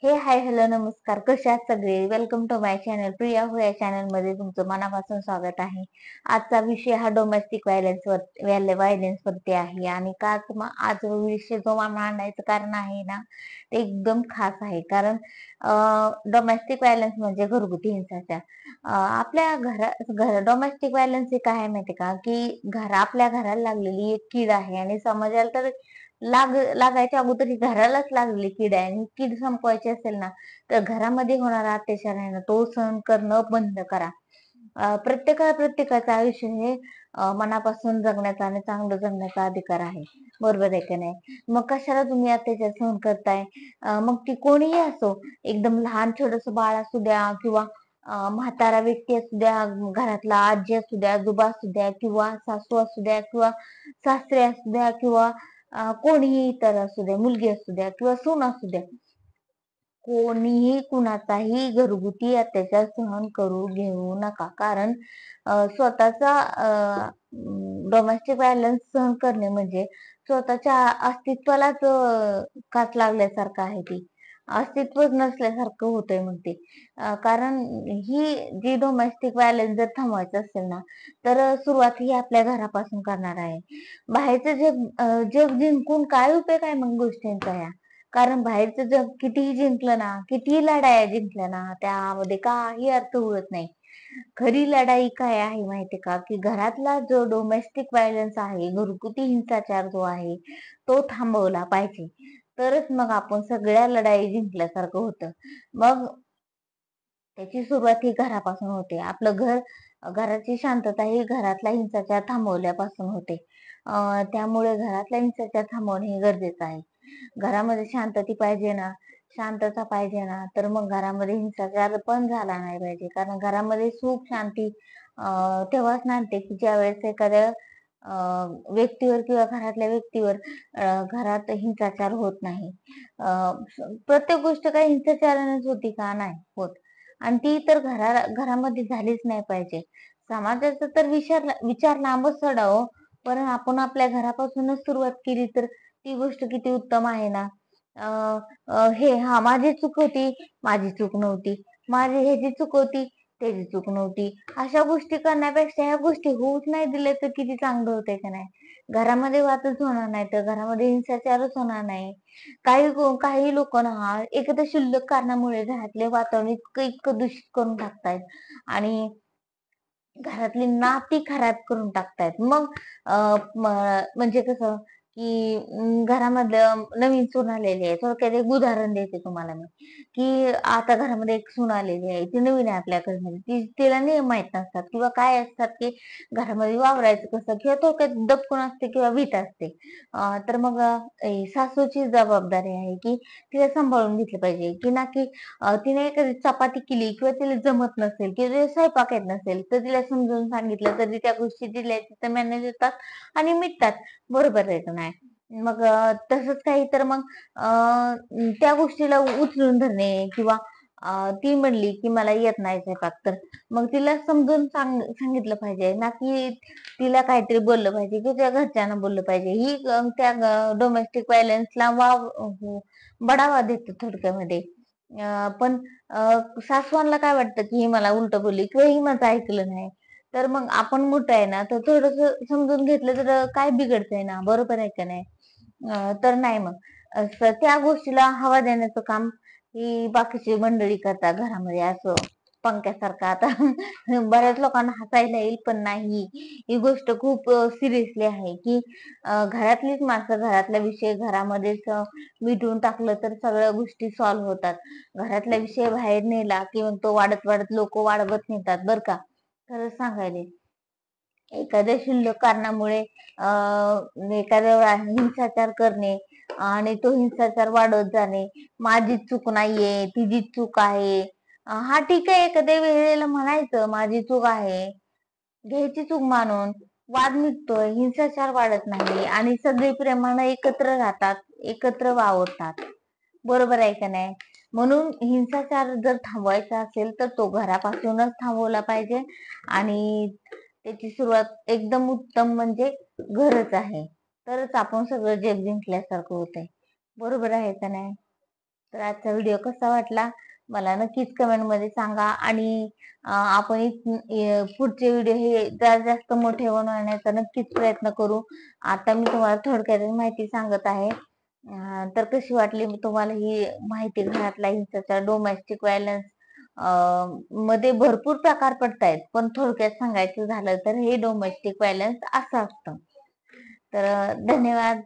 Hi hello नमस्कार. कशा आहात सगळे? Welcome to my channel. Priya हो या चॅनल मध्ये तुमचं मनापासून स्वागत आहे. आजचा विषय हा डोमेस्टिक व्हायलेन्स वरती आहे. आणि का आज विषय जो मांडायचं कारण आहे ना, ते एकदम खास आहे. कारण डोमेस्टिक व्हायलन्स म्हणजे घरगुती हिंसाचार. आपल्या डोमेस्टिक व्हायलन्स हे काय आहे माहिती का, की आपल्या घराला लागलेली एक कीड आहे. आणि समाजाला तर लागायच्या अगोदर ही घरालाच लागलेली कीड आहे. आणि कीड संपवायची असेल ना, तर घरामध्ये होणारा अत्याचार आहे ना, तो सहन करणं बंद करा. प्रत्येकाचं आयुष्य हे मनापासून जगण्याचा आणि चांगलं जगण्याचा अधिकार आहे. बरोबर आहे का नाही? मग कशाला तुम्ही अत्याचार सहन करताय? मग ती कोणीही असो, एकदम लहान छोटस बाळ असू द्या, किंवा म्हातारा व्यक्ती असू द्या, घरातला आजी असू द्या, आजोबा असू द्या, किंवा सासू असू द्या, किंवा सासरे असू द्या, किंवा कोणीही इतर असू द्या, मुलगी असू द्या किंवा सून असू द्या, कोणीही कुणाचाही घरगुती अत्याचार सहन करू घेऊ नका. कारण स्वतःचा डोमेस्टिक व्हायलन्स सहन करणे म्हणजे स्वतःच्या अस्तित्वालाच काच लागल्यासारखं आहे. ती अस्तित्वच नसल्यासारखं होतंय मग ते. कारण ही जी डोमेस्टिक व्हायलन्स जर थांबवायचं असेल ना, तर सुरुवात ही आपल्या घरापासून करणार आहे. बाहेरचं जग जिंकून काय उपयोग आहे मग गोष्टींचा ह्या? कारण बाहेरचं जग कितीही जिंकलं ना, कितीही लढाया जिंकल्या ना, त्यामध्ये काही अर्थ उरत नाही. खरी लढाई काय आहे माहितीये का, की घरातला जो डोमेस्टिक व्हायलन्स आहे, घरगुती हिंसाचार जो आहे, तो थांबवला पाहिजे. तरच मग आपण सगळ्या लढाई जिंकल्यासारखं होतं. मग त्याची सुरुवात ही घरापासून होते. घराची शांतता ही घरातला हिंसाचार थांबवल्यापासून होते. त्यामुळे घरातला हिंसाचार थांबवणे हे गरजेचं आहे. घरामध्ये शांतता पाहिजे ना, तर मग घरामध्ये हिंसाचार पण झाला नाही पाहिजे. कारण घरामध्ये सुख शांती तेव्हाच नांदते, की ज्या वेळेस एखाद्या व्यक्तीवर किंवा घरातल्या व्यक्तीवर घरात हिंसाचार होत नाही. प्रत्येक गोष्ट काही हिंसाचारानेच होती का? नाही होत. आणि ती तर घरामध्ये झालीच नाही पाहिजे. समाजाचा तर विचार लांबच सोडावं, पण आपण आपल्या घरापासूनच सुरुवात केली तर ती गोष्ट किती उत्तम आहे ना. माझी चूक होती, माझी चूक नव्हती, ह्याची चूक होती, त्याची चूक नव्हती, अशा गोष्टी करण्यापेक्षा ह्या गोष्टी होऊच नाही दिल्या तर किती चांगलं होतंय का नाही? घरामध्ये वादच होणार नाही, तर घरामध्ये हिंसाचारच होणार नाही. काही लोक ना एखाद्या क्षुल्लक कारणामुळे घरातले वातावरण इतकं इतकं दूषित करून टाकतायत, आणि घरातली नाती खराब करून टाकतायत. मग म्हणजे कसं, की घरामधलं नवीन सून आलेली आहे. थोडक्यात एक उदाहरण देते तुम्हाला मी, की आता घरामध्ये एक सून आलेली आहे, ती नवीन आहे आपल्या घरामध्ये. तिला नियम माहित नसतात, किंवा काय असतात, की घरामध्ये वावरायचं कसं, किंवा थोडक्यात दपकून असते किंवा भीत असते. तर मग सासूची जबाबदारी आहे, की तिला सांभाळून घेतलं पाहिजे, की ना की तिने एखादी चपाती केली किंवा तिला जमत नसेल किंवा तिला स्वयंपाक येत नसेल, तर तिला समजावून सांगितलं तरी त्या गोष्टी दिल्या तिथं मॅनेज होतात आणि मिटतात. बरोबर आहे का नाही? मग तसंच काही तर मग त्या गोष्टीला उचलून धरणे, किंवा ती म्हणली की मला येत नाही स्वयंपाक, तर मग तिला समजून सांगितलं पाहिजे ना, की तिला काहीतरी बोललं पाहिजे, की त्या घरच्यांना बोललं पाहिजे. ही त्या डोमेस्टिक व्हायलन्सला बढावा देतो थोडक्यामध्ये. पण सासवांना काय वाटतं, की ही मला उलट बोलली किंवा ही माझं ऐकलं नाही. तर मग आपण मोठं आहे ना, तर थोडस समजून घेतलं तर काय बिघडतंय ना, बरोबर आहे का नाही? तर नाही मग त्या गोष्टीला हवा देण्याचं काम ही बाकीची मंडळी करतात घरामध्ये. असं पंख्यासारखं आता बऱ्याच लोकांना हसायला येईल, पण नाही, ही गोष्ट खूप सिरियसली आहे, की घरातलीच माणसं घरातला विषय घरामध्येच मिटवून टाकलं तर सगळ्या गोष्टी सॉल्व्ह होतात. घरातला विषय बाहेर नेला की मग तो वाढत वाढत लोक वाढवत नेतात बरं का. खरंच सांगायले, एखाद्या क्षुल्लक कारणामुळे एखाद्या हिंसाचार करणे आणि तो हिंसाचार वाढत जाणे, माझी चूक नाहीये, तिची चूक आहे. हा ठीक आहे, एखाद्या वेळेला म्हणायचं माझी चूक आहे, घ्यायची चूक मानून, वाद मिटतोय, हिंसाचार वाढत नाही, आणि सगळे प्रेमानं एकत्र राहतात, एकत्र वावरतात. बरोबर आहे का नाही? म्हणून हिंसाचार जर थांबवायचा असेल तर तो घरापासूनच थांबवला पाहिजे. आणि त्याची सुरुवात एकदम उत्तम म्हणजे घरच आहे. तरच आपण सगळं जग जिंकल्यासारखं होतंय. बरोबर आहे का नाही? तर आजचा व्हिडिओ कसा वाटला मला नक्कीच कमेंट मध्ये सांगा. आणि आपण पुढचे व्हिडिओ हे जास्त मोठे बनवण्याचा नक्कीच प्रयत्न करू. आता मी तुम्हाला थोडक्यात माहिती सांगत आहे. तर कशी वाटली तुम्हाला ही माहिती? घरातला हिंसाचार, डोमेस्टिक व्हायलन्स मध्ये भरपूर प्रकार पडतायत, पण थोडक्यात सांगायचं झालं तर हे डोमेस्टिक व्हायलन्स असं असतं. तर धन्यवाद.